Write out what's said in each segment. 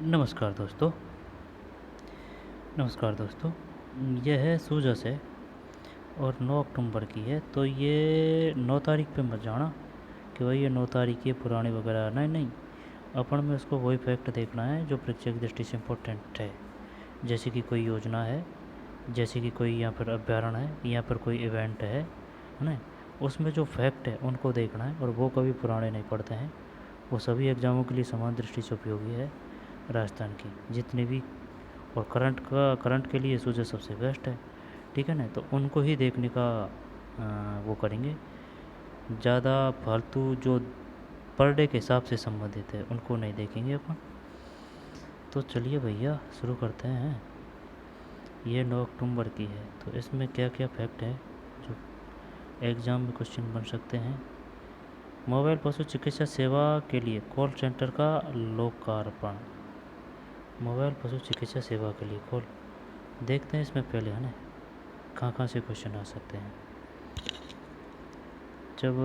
नमस्कार दोस्तों। नमस्कार दोस्तों। यह है सूजा से और 9 अक्टूबर की है। तो ये 9 तारीख पे मत जाना कि भाई ये 9 तारीख ये पुरानी वगैरह, नहीं नहीं। अपन में उसको वही फैक्ट देखना है जो परीक्षा की दृष्टि से इम्पोर्टेंट है। जैसे कि कोई योजना है, जैसे कि कोई यहाँ पर अभ्यारण्य है, यहाँ पर कोई इवेंट है ना। उसमें जो फैक्ट है उनको देखना है, और वो कभी पुराने नहीं पड़ते हैं। वो सभी एग्ज़ामों के लिए समान दृष्टि से उपयोगी है। राजस्थान की जितनी भी, और करंट के लिए सूझे सबसे बेस्ट है। ठीक है ना, तो उनको ही देखने का वो करेंगे। ज़्यादा फालतू जो पर डे के हिसाब से संबंधित है उनको नहीं देखेंगे अपन। तो चलिए भैया शुरू करते हैं। ये 9 अक्टूबर की है, तो इसमें क्या क्या फैक्ट है जो एग्ज़ाम में क्वेश्चन बन सकते हैं। मोबाइल पशु चिकित्सा सेवा के लिए कॉल सेंटर का लोकार्पण। मोबाइल पशु चिकित्सा सेवा के लिए कॉल, देखते हैं इसमें पहले है ना कहाँ कहाँ से क्वेश्चन आ सकते हैं। जब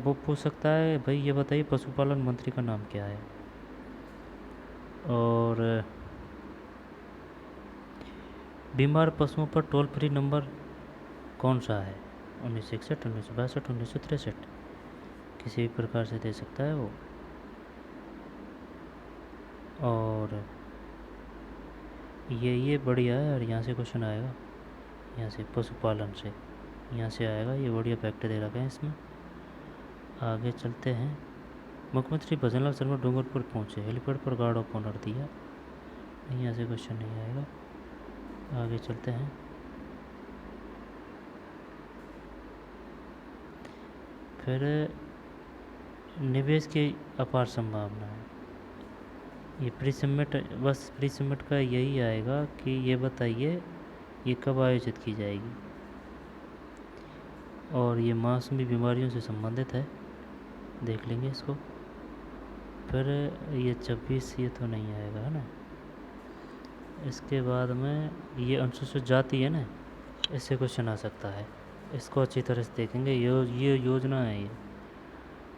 वो पूछ सकता है भाई ये बताइए पशुपालन मंत्री का नाम क्या है, और बीमार पशुओं पर टोल फ्री नंबर कौन सा है, 1961, 1962, 1963, किसी भी प्रकार से दे सकता है वो। और ये बढ़िया है, और यहाँ से क्वेश्चन आएगा, यहाँ से पशुपालन से यहाँ से आएगा। ये बढ़िया फैक्ट दे रखा है इसमें। आगे चलते हैं। मुख्यमंत्री भजनलाल शर्मा डूंगरपुर पहुंचे, हेलीपैड पर गार्ड ऑफ ऑनर दिया। यहाँ से क्वेश्चन नहीं आएगा। आगे चलते हैं। फिर निवेश की अपार संभावना है। ये प्री सबमिट, बस प्री सबमिट का यही आएगा कि ये बताइए ये कब आयोजित की जाएगी, और ये मौसमी बीमारियों से संबंधित है, देख लेंगे इसको। फिर ये 26 ये तो नहीं आएगा है ना। इसके बाद में ये अनुसूचित जाति है ना, इससे क्वेश्चन आ सकता है, इसको अच्छी तरह से देखेंगे। ये योजना है, ये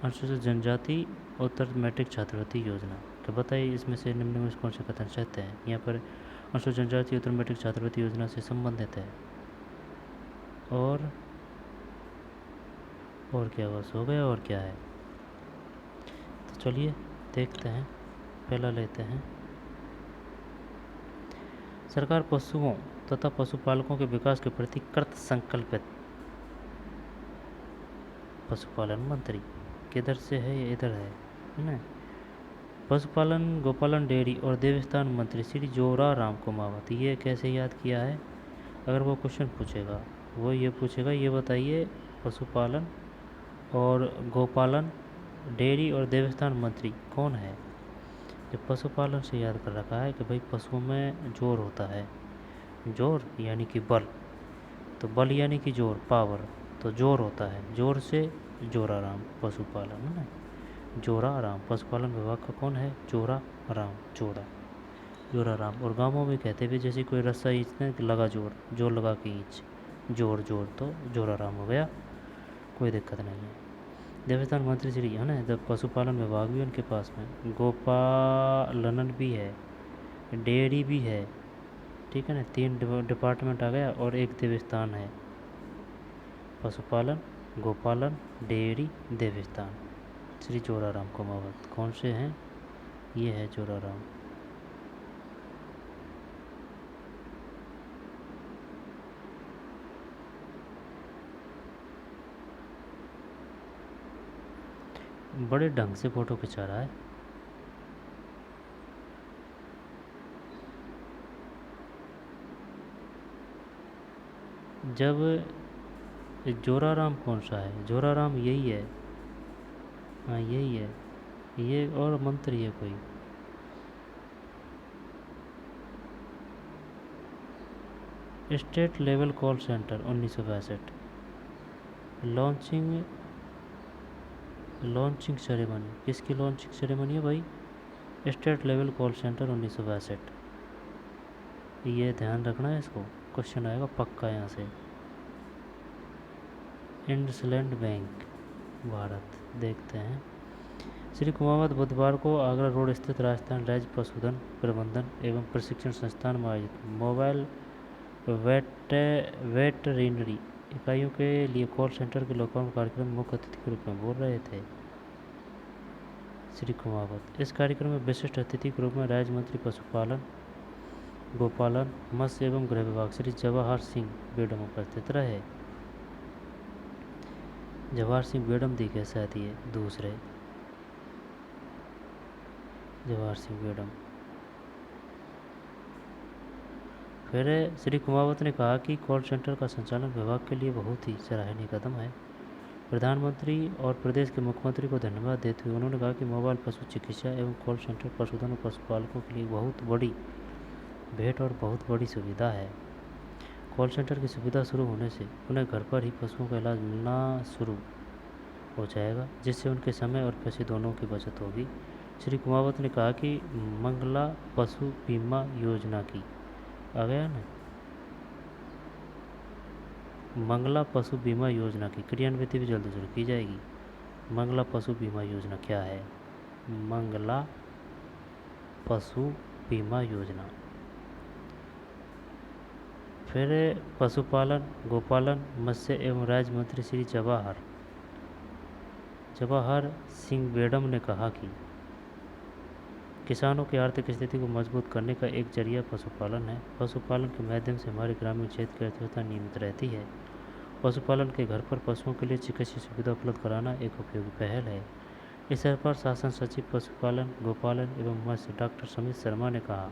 अनुसूचित जनजाति उत्तर मैट्रिक छात्रवृत्ति योजना। तो बताइए इसमें से निम्न में कौन से कथन सत्य हैं। यहाँ पर अनुसूचित जनजाति उत्तर मैट्रिक छात्रवृत्ति योजना से संबंधित है। और क्या बस हो गया, और क्या है। तो चलिए देखते हैं, पहला लेते हैं। सरकार पशुओं तथा पशुपालकों के विकास के प्रति कृत संकल्पित। पशुपालन मंत्री किधर से है, ये इधर है ना। पशुपालन गोपालन डेयरी और देवस्थान मंत्री श्री जोराराम कुमावत। ये कैसे याद किया है, अगर वो क्वेश्चन पूछेगा वो ये पूछेगा ये बताइए पशुपालन और गोपालन डेयरी और देवस्थान मंत्री कौन है। जो पशुपालन से याद कर रखा है कि भाई पशुओं में जोर होता है, जोर यानी कि बल, तो बल यानी कि जोर पावर, तो जोर होता है, जोर से जोराराम पशुपालन है ना। जोराराम पशुपालन विभाग का कौन है, जोराराम, जोराराम। और गाँवों में कहते भी जैसे कोई रस्सा खींचने लगा जोर, जोर लगा के खींच, जोर जोर, तो जोराराम हो गया, कोई दिक्कत नहीं है। देवस्थान मंत्री श्री है ना, जब पशुपालन विभाग भी उनके पास में, गोपालन भी है, डेयरी भी है, ठीक है ना। 3 डिपार्टमेंट आ गया, और एक देवस्थान है। पशुपालन, गोपालन, डेयरी, देवस्थान। श्री जोराराम कुमावत कौन से हैं, ये है जोराराम। बड़े ढंग से फ़ोटो खिंचा रहा है। जब जोराराम कौन सा है, जोराराम यही है, हाँ यही है ये, और मंत्री है कोई। State level call centre 1962। Launching ceremony, किसकी लॉन्चिंग सेरेमनी है भाई, स्टेट लेवल कॉल सेंटर 1962। ये ध्यान रखना है, इसको क्वेश्चन आएगा पक्का यहाँ से। इंडसलैंड बैंक भारत, देखते हैं। श्री कुमावत बुधवार को आगरा रोड स्थित राजस्थान राज्य पशुधन प्रबंधन एवं प्रशिक्षण संस्थान में आयोजित मोबाइल वेटरिनरी इकाइयों के लिए कॉल सेंटर के लोकार्पण कार्यक्रम में मुख्य अतिथि के रूप में बोल रहे थे। श्री कुमावत इस कार्यक्रम में विशिष्ट अतिथि के रूप में राज्य मंत्री पशुपालन, गोपालन, मत्स्य एवं गृह विभाग श्री जवाहर सिंह बेडम उपस्थित रहे। जवाहर सिंह बेडम दिखे साथ ही दूसरे जवाहर सिंह बेडम। फिर श्री कुमावत ने कहा कि कॉल सेंटर का संचालन विभाग के लिए बहुत ही सराहनीय कदम है। प्रधानमंत्री और प्रदेश के मुख्यमंत्री को धन्यवाद देते हुए उन्होंने कहा कि मोबाइल पशु चिकित्सा एवं कॉल सेंटर पशुधन और पशुपालकों के लिए बहुत बड़ी भेंट और बहुत बड़ी सुविधा है। कॉल सेंटर की सुविधा शुरू होने से उन्हें घर पर ही पशुओं का इलाज मिलना शुरू हो जाएगा, जिससे उनके समय और पैसे दोनों की बचत होगी। श्री कुमावत ने कहा कि मंगला पशु बीमा योजना की आ गया ना मंगला पशु बीमा योजना की क्रियान्वित भी जल्द शुरू की जाएगी। मंगला पशु बीमा योजना क्या है? मंगला पशु बीमा योजना। फिर पशुपालन, गोपालन, मत्स्य एवं राज्य मंत्री श्री जवाहर सिंह बेडम ने कहा कि किसानों की आर्थिक स्थिति को मजबूत करने का एक जरिया पशुपालन है। पशुपालन के माध्यम से हमारे ग्रामीण क्षेत्र की अर्थव्यवस्था नियमित रहती है। पशुपालन के घर पर पशुओं के लिए चिकित्सा सुविधा उपलब्ध कराना एक उपयोगी पहल है। इस अवसर पर शासन सचिव पशुपालन, गोपालन एवं मत्स्य डॉक्टर समित शर्मा ने कहा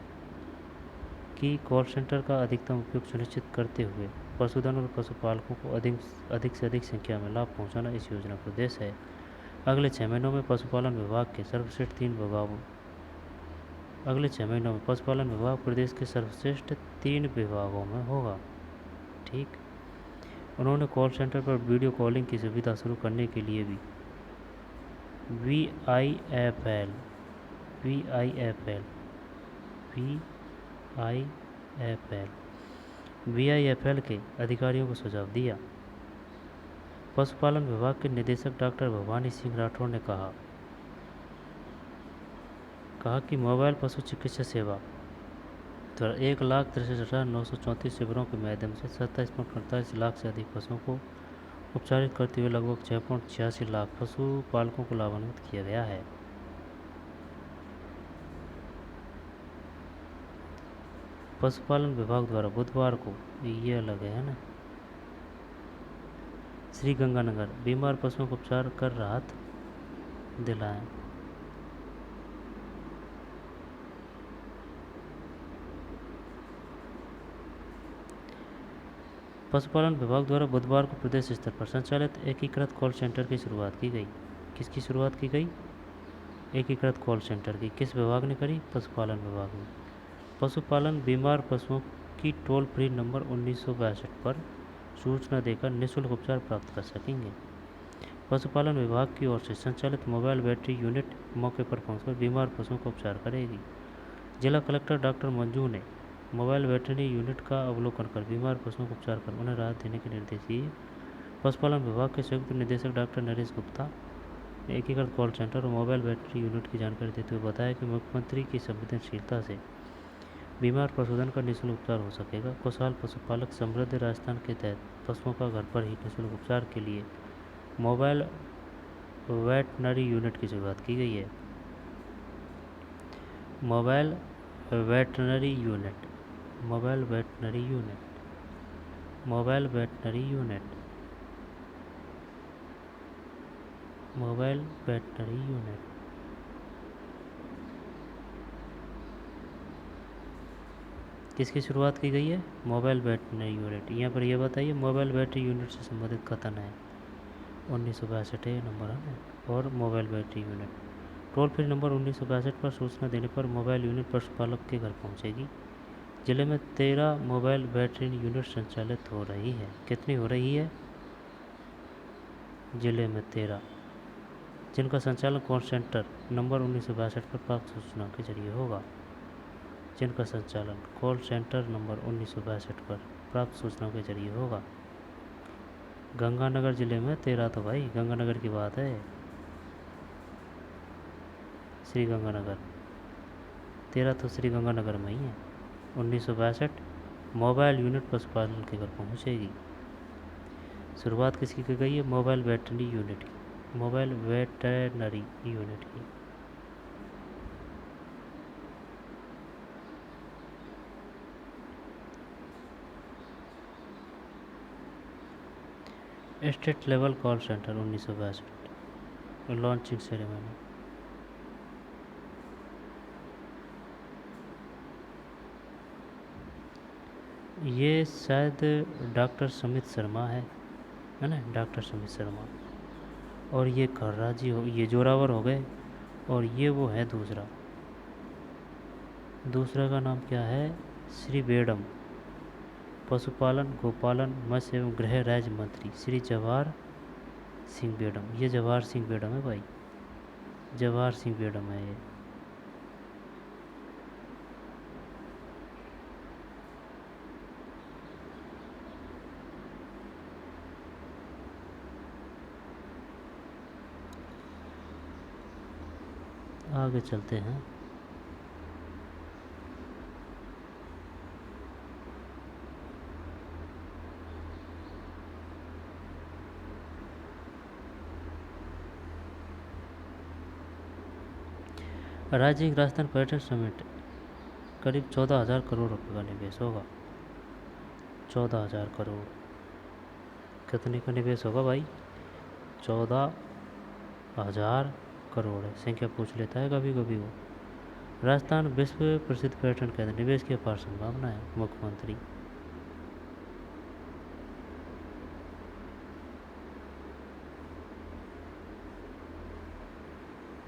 कि कॉल सेंटर का अधिकतम उपयोग सुनिश्चित करते हुए पशुधन और पशुपालकों को अधिक से अधिक संख्या में लाभ पहुंचाना इस योजना का उद्देश्य है। अगले 6 महीनों में पशुपालन विभाग प्रदेश के सर्वश्रेष्ठ 3 विभागों में होगा। ठीक। उन्होंने कॉल सेंटर पर वीडियो कॉलिंग की सुविधा शुरू करने के लिए भी VIFL के अधिकारियों को सुझाव दिया। पशुपालन विभाग के निदेशक डॉक्टर भवानी सिंह राठौड़ ने कहा कि मोबाइल पशु चिकित्सा सेवा द्वारा 1,63,934 शिविरों के माध्यम से 27.48 लाख से अधिक पशुओं को उपचारित करते हुए लगभग 6.86 लाख पशुपालकों को लाभान्वित किया गया है। पशुपालन विभाग द्वारा बुधवार को ये अलग है ना श्री गंगानगर बीमार पशुओं को उपचार कर राहत दिलाएं। पशुपालन विभाग द्वारा बुधवार को प्रदेश स्तर पर संचालित एकीकृत कॉल सेंटर की शुरुआत की गई। किसकी शुरुआत की गई? एकीकृत कॉल सेंटर की। किस विभाग ने करी? पशुपालन विभाग ने। पशुपालन बीमार पशुओं की टोल फ्री नंबर 1962 पर सूचना देकर निःशुल्क उपचार प्राप्त कर सकेंगे। पशुपालन विभाग की ओर से संचालित मोबाइल बैटरी यूनिट मौके पर पहुंचकर बीमार पशुओं का उपचार करेगी। जिला कलेक्टर डॉक्टर मंजू ने मोबाइल वेटरनरी यूनिट का अवलोकन कर बीमार पशुओं को उपचार कर उन्हें राहत देने के निर्देश दिए। पशुपालन विभाग के संयुक्त निदेशक डॉक्टर नरेश गुप्ता ने एकीकृत कॉल सेंटर और मोबाइल वेटरनरी यूनिट की जानकारी देते हुए बताया कि मुख्यमंत्री की संवेदनशीलता से बीमार पशुधन का निःशुल्क उपचार हो सकेगा। खुशहाल पशुपालक समृद्ध राजस्थान के तहत पशुओं का घर पर ही निःशुल्क उपचार के लिए मोबाइल वेटरनरी यूनिट की शुरुआत की गई है। मोबाइल वेटरनरी यूनिट किसकी शुरुआत की गई है? Mobile veterinary unit. यहाँ पर यह बताइए मोबाइल बैटरी यूनिट से संबंधित कथन है 1962 नंबर है और mobile battery unit toll free number 1962 पर सूचना देने पर मोबाइल यूनिट पशुपालक के घर पहुंचेगी। जिले में 13 मोबाइल बैटरी यूनिट संचालित हो रही है। कितनी हो रही है? जिले में 13, जिनका संचालन कॉल सेंटर नंबर 1962 पर प्राप्त सूचना के जरिए होगा। गंगानगर जिले में 13 तो भाई गंगानगर की बात है। श्री गंगानगर, तेरा तो श्री गंगानगर में ही है। 1962 मोबाइल यूनिट पशुपालन के घर पहुँचेगी। शुरुआत किसकी की गई है? मोबाइल वेटरनरी यूनिट की, मोबाइल वेटरनरी यूनिट की। State level call centre 1962 launching ceremony. ये शायद डॉक्टर सुमित शर्मा है ना, डॉक्टर सुमित शर्मा। और ये कर्रा जी हो, ये जोरावर हो गए। और ये वो है दूसरा का नाम क्या है? श्री बेडम, पशुपालन गोपालन मत्स्य एवं गृह राज्य मंत्री श्री जवाहर सिंह बेडम। ये जवाहर सिंह बेडम है भाई, जवाहर सिंह बेडम है ये। आगे चलते हैं। राज्य राजस्थान पर्यटन समिट करीब 14,000 करोड़ रुपए का निवेश होगा। 14,000 करोड़। कितने का निवेश होगा भाई? 14,000 करोड़ है। संख्या पूछ लेता है कभी कभी वो। राजस्थान विश्व प्रसिद्ध पर्यटन केंद्र, निवेश की अपार संभावना है। मुख्यमंत्री।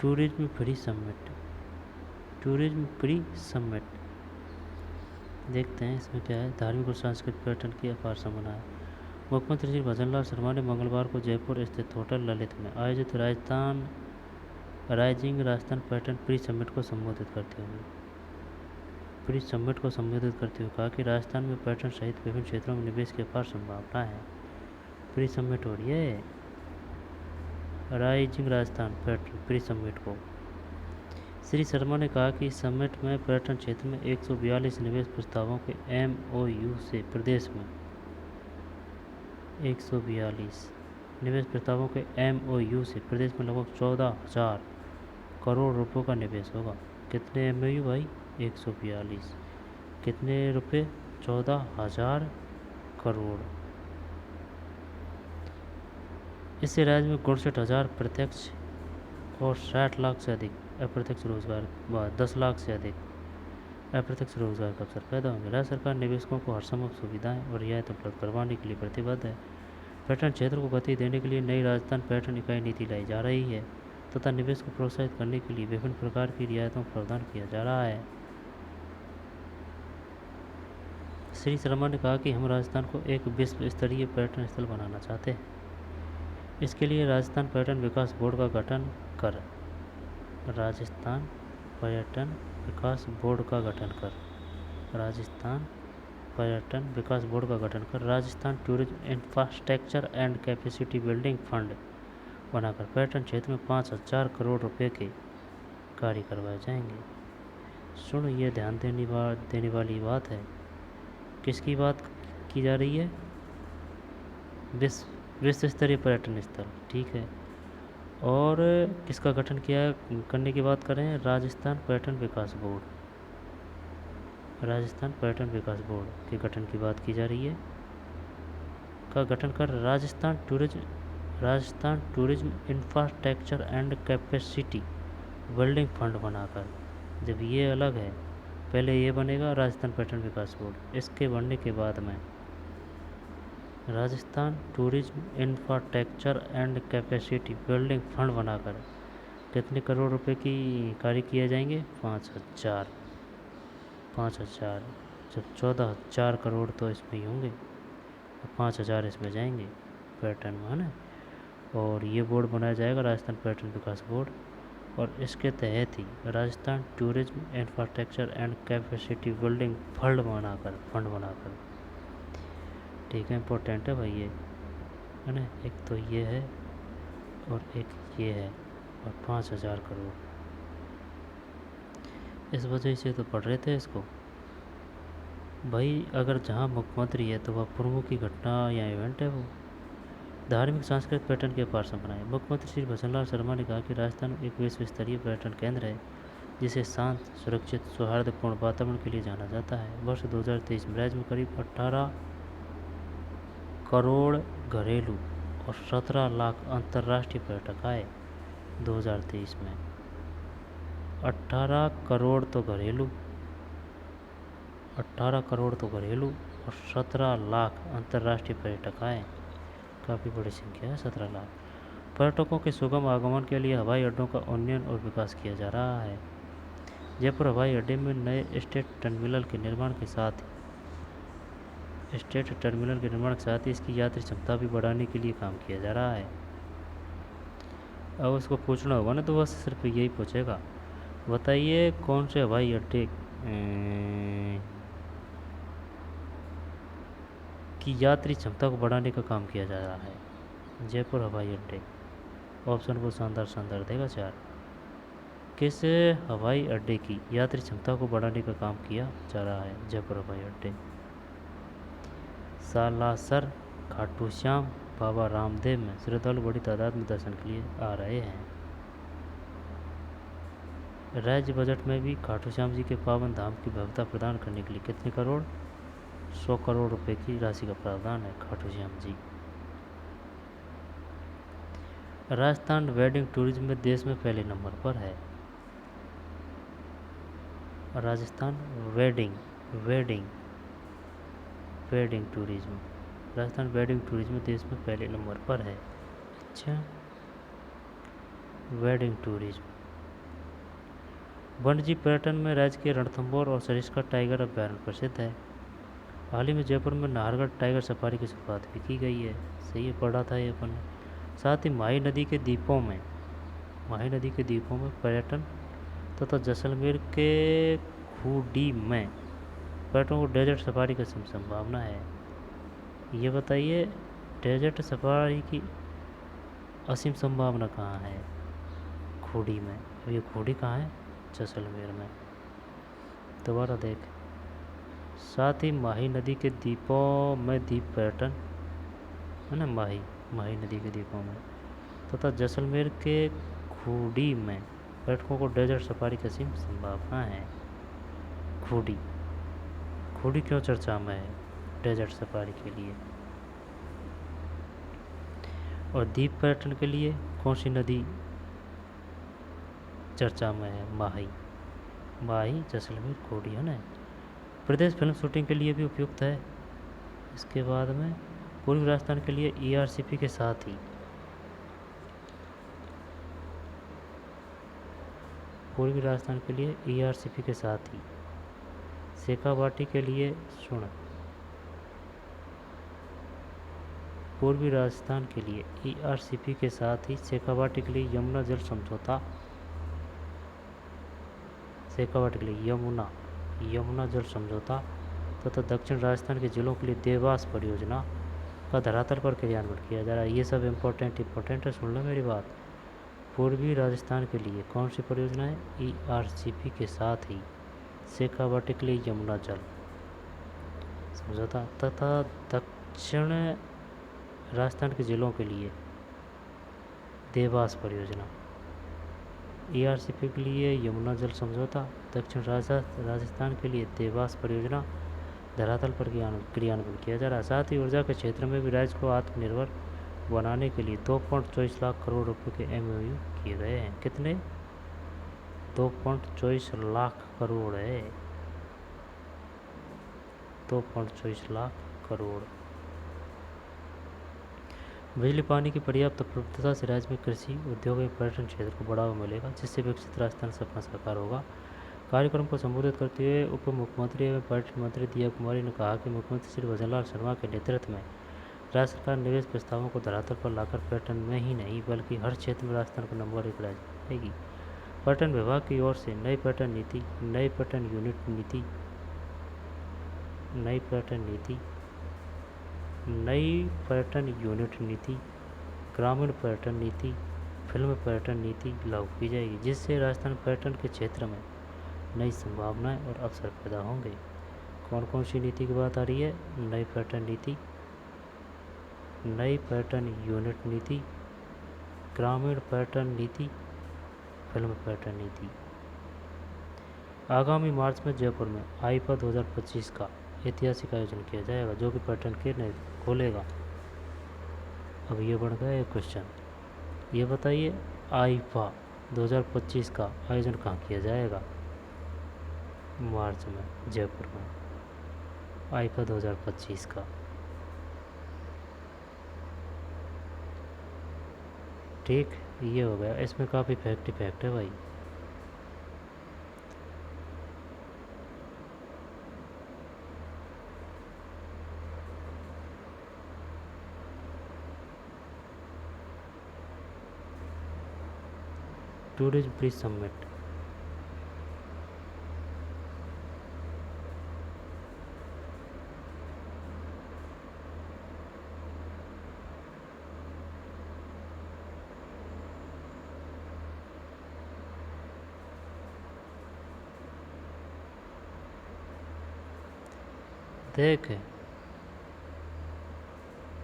Tourism free summit, tourism free summit. देखते हैं इसमें क्या है। धार्मिक और सांस्कृतिक पर्यटन की अपार संभावना है। मुख्यमंत्री श्री भजनलाल शर्मा ने मंगलवार को जयपुर स्थित होटल ललित में आयोजित राइजिंग राजस्थान पर्यटन प्री समिट को संबोधित करते हुए कहा कि राजस्थान में पर्यटन सहित विभिन्न क्षेत्रों में निवेश की अपार संभावना है। प्री समिट हो रही है राइजिंग राजस्थान पर्यटन प्री समिट को। श्री शर्मा ने कहा कि इस समिट में पर्यटन क्षेत्र में 142 निवेश प्रस्तावों के MOU से प्रदेश में 142 निवेश प्रस्तावों के MOU से प्रदेश में लगभग 14,000 करोड़ रुपयों का निवेश होगा। कितने MOU भाई? 142। कितने रुपए? 14,000 करोड़। इससे राज्य में 63,000 प्रत्यक्ष और 60 लाख से अधिक अप्रत्यक्ष रोजगार व 10 लाख से अधिक अप्रत्यक्ष रोजगार का अवसर पैदा होंगे। राज्य सरकार निवेशकों को हर संभव सुविधाएं और रियायत उपलब्ध करवाने के लिए प्रतिबद्ध है। पर्यटन क्षेत्र को गति देने के लिए नई राजस्थान पर्यटन इकाई नीति लाई जा रही है तथा निवेश को प्रोत्साहित करने के लिए विभिन्न प्रकार की रियायतों का प्रावधान किया जा रहा है। श्री शर्मा ने कहा कि हम राजस्थान को एक विश्व स्तरीय पर्यटन स्थल बनाना चाहते हैं। इसके लिए राजस्थान पर्यटन विकास बोर्ड का गठन कर राजस्थान पर्यटन विकास बोर्ड का गठन कर राजस्थान पर्यटन विकास बोर्ड का गठन कर Rajasthan tourism infrastructure and capacity building fund बनाकर पर्यटन क्षेत्र में 5,000 करोड़ रुपए के कार्य करवाए जाएंगे। सुनो, ये ध्यान देने वाली बात है। किसकी बात की जा रही है? विश्व स्तरीय पर्यटन स्थल, ठीक है। और किसका गठन करने की बात कर रहे हैं? राजस्थान पर्यटन विकास बोर्ड, राजस्थान पर्यटन विकास बोर्ड के गठन की बात की जा रही है। का गठन कर Rajasthan tourism infrastructure and capacity building fund बनाकर। जब ये अलग है, पहले ये बनेगा राजस्थान पर्यटन विकास बोर्ड, इसके बनने के बाद में Rajasthan tourism infrastructure and capacity building fund बनाकर कितने करोड़ रुपए की कार्य किए जाएंगे? 5,000। जब 14,000 करोड़ तो इसमें ही होंगे, 5,000 इसमें जाएंगे पर्यटन में, है ना। और ये बोर्ड बनाया जाएगा राजस्थान पर्यटन विकास बोर्ड, और इसके तहत ही Rajasthan tourism infrastructure and capacity building fund बनाकर ठीक है। इम्पोर्टेंट है भाई ये, है ना। एक तो ये है और एक ये है, और 5,000 करोड़। इस वजह से तो पढ़ रहे थे इसको भाई। अगर जहाँ मुख्यमंत्री है तो वह प्रमुख की घटना या इवेंट है वो। धार्मिक सांस्कृतिक पर्यटन के अपार संभावना है। मुख्यमंत्री श्री भजनलाल शर्मा ने कहा कि राजस्थान एक विश्व स्तरीय पर्यटन केंद्र है जिसे शांत, सुरक्षित, सौहार्दपूर्ण वातावरण के लिए जाना जाता है। वर्ष 2023 में राज्य में करीब 18 करोड़ घरेलू और 17 लाख अंतर्राष्ट्रीय पर्यटक आए 2023 में। 18 करोड़ तो घरेलू 18 करोड़ तो घरेलू और 17 लाख अंतर्राष्ट्रीय पर्यटक आए। काफ़ी बड़ी संख्या है 17 लाख। पर्यटकों के सुगम आगमन के लिए हवाई अड्डों का उन्नयन और विकास किया जा रहा है। जयपुर हवाई अड्डे में नए स्टेट टर्मिनल के निर्माण के साथ ही इसकी यात्री क्षमता भी बढ़ाने के लिए काम किया जा रहा है। अब उसको पूछना होगा ना, तो बस सिर्फ यही पूछेगा, बताइए कौन से हवाई अड्डे की यात्री क्षमता को बढ़ाने का काम किया जा रहा है। जयपुर हवाई अड्डे, ऑप्शन को शानदार देगा 4। किस हवाई अड्डे की यात्री क्षमता को बढ़ाने का काम किया जा रहा है जयपुर हवाई अड्डे? सालासर, खाटू श्याम, बाबा रामदेव में श्रद्धालु बड़ी तादाद में दर्शन के लिए आ रहे हैं। राज्य बजट में भी खाटू श्याम जी के पावन धाम की भव्यता प्रदान करने के लिए कितने करोड़? 100 करोड़ रुपए की राशि का प्रावधान है खाटू श्याम जी। राजस्थान वेडिंग टूरिज्म में देश में पहले नंबर पर है। Rajasthan wedding tourism, Rajasthan wedding tourism देश में पहले नंबर पर है। अच्छा, वेडिंग टूरिज्म। वन्यजीव पर्यटन में राज्य के रणथंभौर और सरिस्का टाइगर अभ्यारण्य प्रसिद्ध है। हाल ही में जयपुर में नाहरगढ़ टाइगर सफारी की शुरुआत भी की गई है। सही है, पढ़ा था ये अपन। साथ ही माही नदी के द्वीपों में पर्यटन तथा जैसलमेर के खूडी में पर्यटकों को डेजर्ट सफारी की संभावना है। ये बताइए, डेजर्ट सफारी की असीम संभावना कहाँ है? खूडी में। ये खूडी कहाँ है? जैसलमेर में। दोबारा देख। साथ ही माही नदी के द्वीपों में द्वीप पर्यटन है ना, माही नदी के द्वीपों में तथा जैसलमेर के खूडी में पर्यटकों को डेजर्ट सफारी की असीम संभावना है। खूडी क्यों चर्चा में है? डेजर्ट सफारी के लिए। और द्वीप पर्यटन के लिए कौन सी नदी चर्चा में है? माही, जैसलमेर, खूडी है ना। प्रदेश फिल्म शूटिंग के लिए भी उपयुक्त है। इसके बाद में पूर्वी राजस्थान के लिए ERCP के साथ ही शेखावाटी के लिए पूर्वी राजस्थान के लिए ERCP के साथ ही शेखावाटी के लिए यमुना जल समझौता यमुना जल समझौता तथा दक्षिण राजस्थान के जिलों के लिए देवास परियोजना का धरातल पर क्रियान्वयन किया जा रहा है। ये सब इम्पोर्टेंट है, सुन लो मेरी बात। पूर्वी राजस्थान के लिए कौन सी परियोजना है? ERCP के साथ ही शेखावाटी के लिए यमुना जल समझौता तथा दक्षिण राजस्थान के जिलों के लिए देवास परियोजना। ERCP के लिए यमुना जल समझौता, दक्षिण राजस्थान के लिए देवास परियोजना धरातल पर क्रियान्वयन किया जा रहा है। साथ ही ऊर्जा के क्षेत्र में भी राज्य को आत्मनिर्भर बनाने के लिए 2.24 लाख करोड़ रुपए के MOU किए गए हैं। कितने? 2.24 लाख करोड़ है। 2.24 लाख करोड़। बिजली पानी की पर्याप्त उपलब्धता से राज्य में कृषि, उद्योग एवं पर्यटन क्षेत्र को बढ़ावा मिलेगा, जिससे विकसित राजस्थान सपना साकार होगा। कार्यक्रम को संबोधित करते हुए उप मुख्यमंत्री एवं पर्यटन मंत्री दिया कुमारी ने कहा कि मुख्यमंत्री श्री भजनलाल शर्मा के नेतृत्व में राज्य सरकार निवेश प्रस्तावों को धरातल पर लाकर पर्यटन में ही नहीं बल्कि हर क्षेत्र में राजस्थान को नंबर 1 राज्य बनाएगी। पर्यटन विभाग की ओर से नई पर्यटन नीति, नई पर्यटन यूनिट नीति, ग्रामीण पर्यटन नीति, फिल्म पर्यटन नीति लागू की जाएगी, जिससे राजस्थान पर्यटन के क्षेत्र में नई संभावनाएं और अवसर पैदा होंगे। कौन कौन सी नीति की बात आ रही है? नई पर्यटन नीति, नई पर्यटन यूनिट नीति, ग्रामीण पर्यटन नीति, फिल्म पर्यटन नीति। आगामी मार्च में जयपुर में आईफा 2025 का ऐतिहासिक आयोजन किया जाएगा, जो कि पर्यटन के नए खोलेगा। अब ये बढ़ गया एक क्वेश्चन, ये बताइए आईफा 2025 का आयोजन कहाँ किया जाएगा? मार्च में जयपुर में आईफा 2025 का। ठीक, ये हो गया। इसमें काफ़ी फैक्ट है भाई। टूरिज्म प्री समिट, देख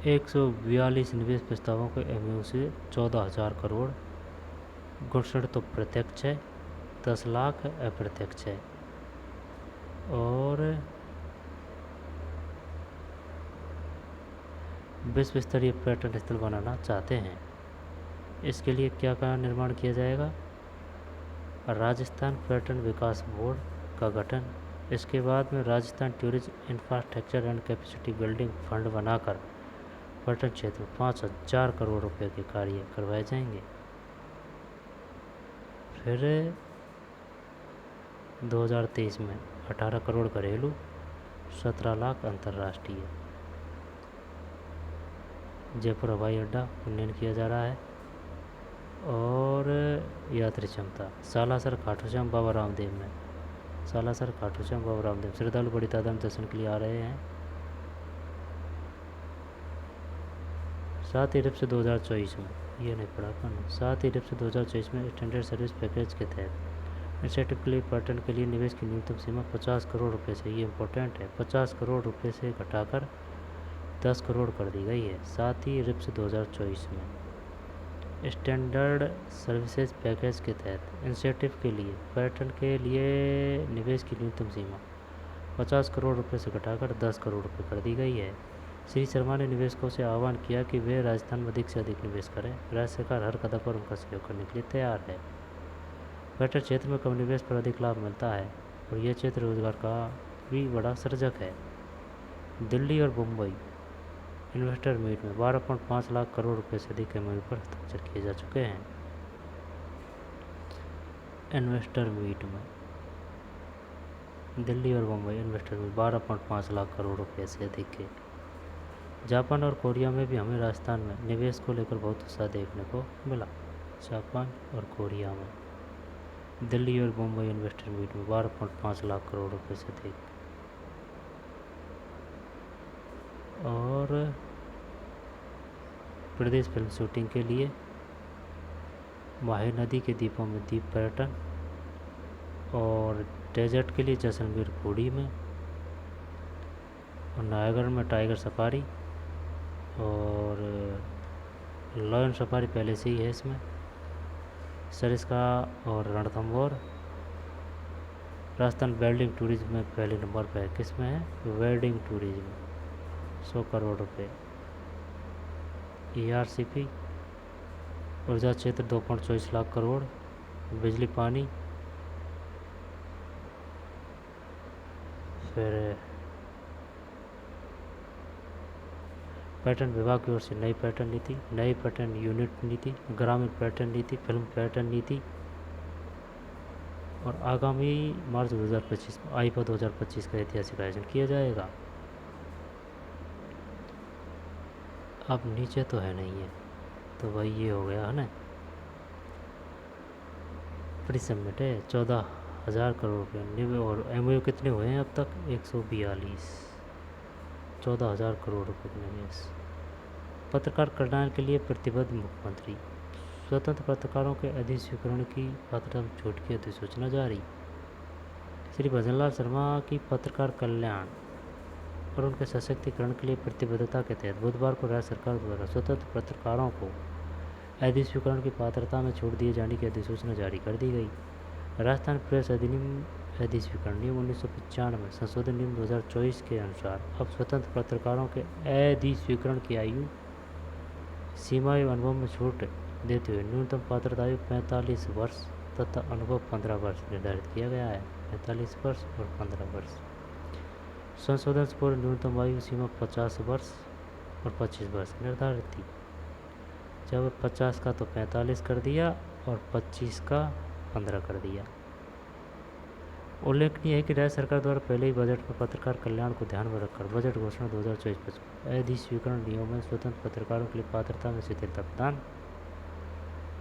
142 निवेश प्रस्तावों के एमयू से 14,000 करोड़। घुसड़ तो प्रत्यक्ष है, 10 लाख अप्रत्यक्ष है। और विश्व स्तरीय पर्यटन स्थल बनाना चाहते हैं। इसके लिए क्या का निर्माण किया जाएगा? राजस्थान पर्यटन विकास बोर्ड का गठन। इसके बाद में Rajasthan tourism infrastructure and capacity building fund बनाकर पर्यटन क्षेत्र में 5,000 करोड़ रुपए के कार्य करवाए जाएंगे। फिर 2023 में 18 करोड़ घरेलू, 17 लाख अंतर्राष्ट्रीय। जयपुर हवाई अड्डा उन्नयन किया जा रहा है। और यात्री क्षमता सालासर खाटू श्याम बाबा रामदेव में, सालासर खाटू श्याम बाबा रामदेव श्रद्धालु बड़ी तादाद में दर्शन के लिए आ रहे हैं। 7 अरब से 2024 में, ये नहीं पढ़ा अपन, 7 अरब से 2024 में स्टैंडर्ड सर्विस पैकेज के तहत इंसेंटिव के लिए पर्यटन के लिए निवेश की न्यूनतम सीमा 50 करोड़ रुपए से, ये इंपॉर्टेंट है, 50 करोड़ रुपए से घटाकर 10 करोड़ कर दी गई है। 7 ही अरब से 2024 में स्टैंडर्ड सर्विसेज पैकेज के तहत इंसेंटिव के लिए पर्यटन के लिए निवेश की न्यूनतम सीमा 50 करोड़ रुपए से घटाकर 10 करोड़ रुपए कर दी गई है। श्री शर्मा ने निवेशकों से आह्वान किया कि वे राजस्थान में अधिक से अधिक निवेश करें। राज्य सरकार हर कदम पर उनका सहयोग करने के लिए तैयार है। पर्यटन क्षेत्र में कम निवेश पर अधिक लाभ मिलता है और यह क्षेत्र रोजगार का भी बड़ा सृजक है। दिल्ली और मुंबई इन्वेस्टर मीट में 12.5 लाख करोड़ रुपए से अधिक एमओयू पर हस्ताक्षर किए जा चुके हैं। इन्वेस्टर मीट में दिल्ली और मुंबई इन्वेस्टर मीट 12.5 लाख करोड़ रुपए से अधिक के। जापान और कोरिया में भी हमें राजस्थान में निवेश को लेकर बहुत उत्साह देखने को मिला। जापान और कोरिया में दिल्ली और मुंबई इन्वेस्टर मीट में 12.5 लाख करोड़ रुपए से अधिक। और प्रदेश फिल्म शूटिंग के लिए माही नदी के द्वीपों में द्वीप पर्यटन, और डेजर्ट के लिए जैसलमेर खूड़ी में, और नायागढ़ में टाइगर सफारी, और लॉयन सफारी पहले से ही है इसमें, सरिस्का और रणथंभौर। राजस्थान वेल्डिंग टूरिज्म में पहले नंबर पर है। किस में है? वेल्डिंग टूरिज्म, 100 करोड़ रुपए। ERCP ऊर्जा क्षेत्र 2.24 लाख करोड़। बिजली पानी, फिर पर्यटन विभाग की ओर से नई पर्यटन नीति, नई पर्यटन यूनिट नीति, ग्रामीण पर्यटन नीति, फिल्म पर्यटन नीति। और आगामी मार्च 2025 में आईफा 2025 का ऐतिहासिक आयोजन किया जाएगा। अब नीचे तो है नहीं है, तो भाई ये हो गया है ना, प्री सबमिट है 14,000 करोड़ रुपये। और एमओयू कितने हुए हैं अब तक? 142, 14,000 करोड़ रुपये के निवेश। पत्रकार कल्याण के लिए प्रतिबद्ध मुख्यमंत्री। स्वतंत्र पत्रकारों के अधिस्वीकरण की पात्रता में छूट की अधिसूचना जारी। श्री भजनलाल शर्मा की पत्रकार कल्याण और उनके सशक्तिकरण के लिए प्रतिबद्धता के तहत बुधवार को राज्य सरकार द्वारा स्वतंत्र पत्रकारों को अधिस्वीकरण की पात्रता में छूट दिए जाने की अधिसूचना जारी कर दी गई। राजस्थान प्रेस अधिनियम अधिस्वीकरण नियम 1995 संशोधन नियम 2024 के अनुसार अब स्वतंत्र पत्रकारों के अधिस्वीकरण की आयु सीमा एवं अनुभव में छूट देते हुए न्यूनतम पात्रता आयु 45 वर्ष तथा अनुभव 15 वर्ष निर्धारित किया गया है। 45 वर्ष और 15 वर्ष। संशोधन से पूर्व न्यूनतम आयु सीमा 50 वर्ष और 25 वर्ष निर्धारित थी। जब 50 का तो 45 कर दिया और 25 का 15 कर दिया। उल्लेखनीय है कि राज्य सरकार द्वारा पहले ही बजट में पत्रकार कल्याण को ध्यान में रखकर बजट घोषणा 2024 अधिस्वीकरण नियमों में स्वतंत्र पत्रकारों के लिए पात्रता में शिथिलता प्रदान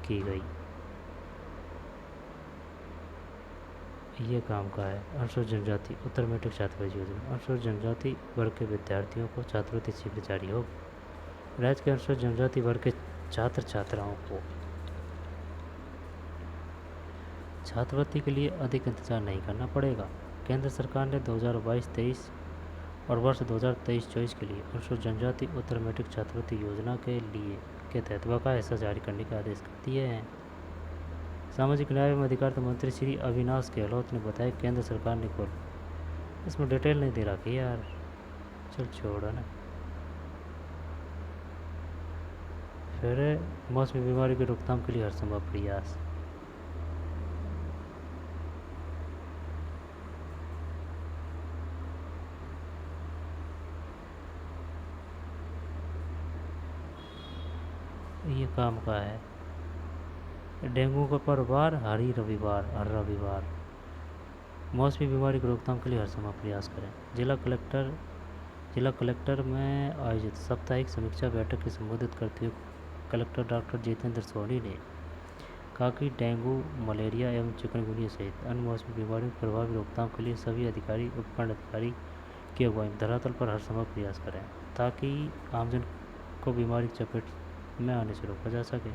की गई। ये काम का है। अनुसूचित जनजाति उत्तर मैट्रिक छात्रवृत्ति योजना। अनुसूचित जनजाति वर्ग के विद्यार्थियों को छात्रवृत्ति शीघ्र जारी होगी। राज्य के अनुसूचित जनजाति वर्ग के छात्र छात्राओं को छात्रवृत्ति के लिए अधिक इंतजार नहीं करना पड़ेगा। केंद्र सरकार ने 2022-23 और वर्ष 2023-24 के लिए अनुसूचित जनजाति उत्तर मैट्रिक छात्रवृत्ति योजना के तहत बकाया हिस्सा जारी करने के आदेश कर दिए हैं। सामाजिक न्याय एवं अधिकारिता मंत्री श्री अविनाश गहलोत ने बताया केंद्र सरकार ने कुल इसमें डिटेल नहीं दे रखी यार, चल छोड़ ना। फिर मौसमी बीमारी की रोकथाम के लिए हर संभव प्रयास। ये काम का है। डेंगू का प्रभार हर रविवार। मौसमी बीमारी की रोकथाम के लिए हर संभव प्रयास करें। जिला कलेक्टर में आयोजित साप्ताहिक समीक्षा बैठक को संबोधित करते हुए कलेक्टर डॉक्टर जितेंद्र सोनी ने कहा कि डेंगू, मलेरिया एवं चिकनगुनिया सहित अन्य मौसमी बीमारियों की प्रभावी रोकथाम के लिए सभी अधिकारी, उपखंड अधिकारी की अगुवाई में धरातल पर हर संभव प्रयास करें ताकि आमजन को बीमारी की चपेट में आने से रोका जा सके।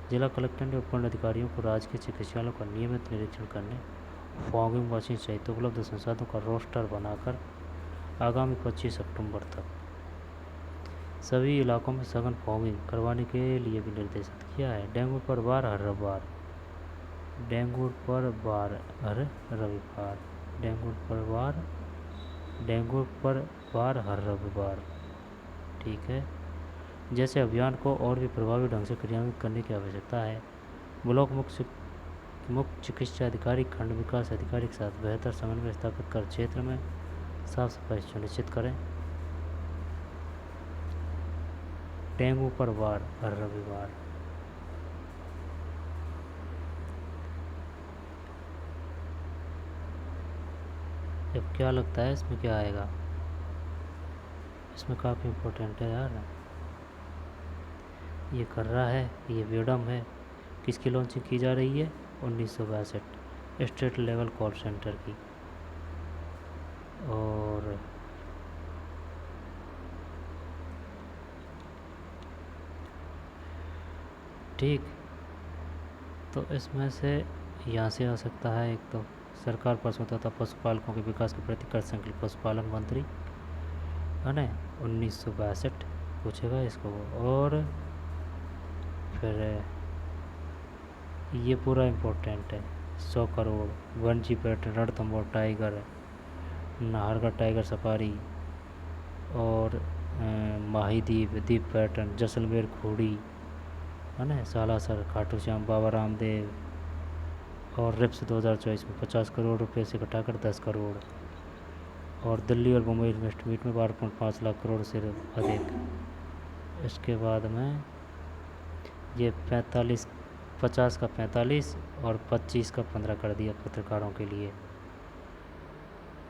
जिला कलेक्टर ने उपखंड अधिकारियों को राजकीय चिकित्सालयों का नियमित निरीक्षण करने, फॉगिंग मशीन सहित उपलब्ध संसाधनों का रोस्टर बनाकर आगामी 25 अक्टूबर तक सभी इलाकों में सघन फॉगिंग करवाने के लिए भी निर्देशित किया है। डेंगू पर वार हर रविवार। हर रविवार। ठीक है। जैसे अभियान को और भी प्रभावी ढंग से क्रियान्वित करने की आवश्यकता है। ब्लॉक मुख्य चिकित्सा अधिकारी, खंड विकास अधिकारी के साथ बेहतर समन्वय स्थापित कर क्षेत्र में साफ सफाई सुनिश्चित करें। डेंगू पर वार हर रविवार। अब क्या लगता है इसमें क्या आएगा? इसमें काफ़ी इम्पोर्टेंट है यार। ये कर रहा है, ये वेडम है। किसकी लॉन्चिंग की जा रही है? 1962 स्टेट लेवल कॉल सेंटर की। और ठीक, तो इसमें से यहाँ से आ सकता है एक तो सरकार पशु तथा पशुपालकों के विकास के प्रति कर संकल्प पशुपालन मंत्री है ना, 1962 पूछेगा इसको। और फिर ये पूरा इम्पोर्टेंट है। 100 crore 1G pattern, Ranthambore tiger, Nahargarh tiger safari और माहीदीप पैटर्न, जैसलमेर घोड़ी है ना, सालासर, खाटू श्याम, बाबा रामदेव। और रिप्स 2024 में 50 करोड़ रुपए से घटाकर 10 करोड़। और दिल्ली और मुंबई इन्वेस्टमेंट में 12.5 लाख करोड़ से अधिक। इसके बाद में ये 50 का 45 और 25 का 15 कर दिया पत्रकारों के लिए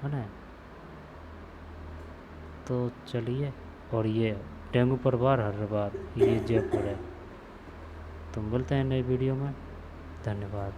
है ना। तो चलिए, और ये डेंगू पर वार हर बार, ये जयपुर है। तो मिलते हैं नई वीडियो में। धन्यवाद।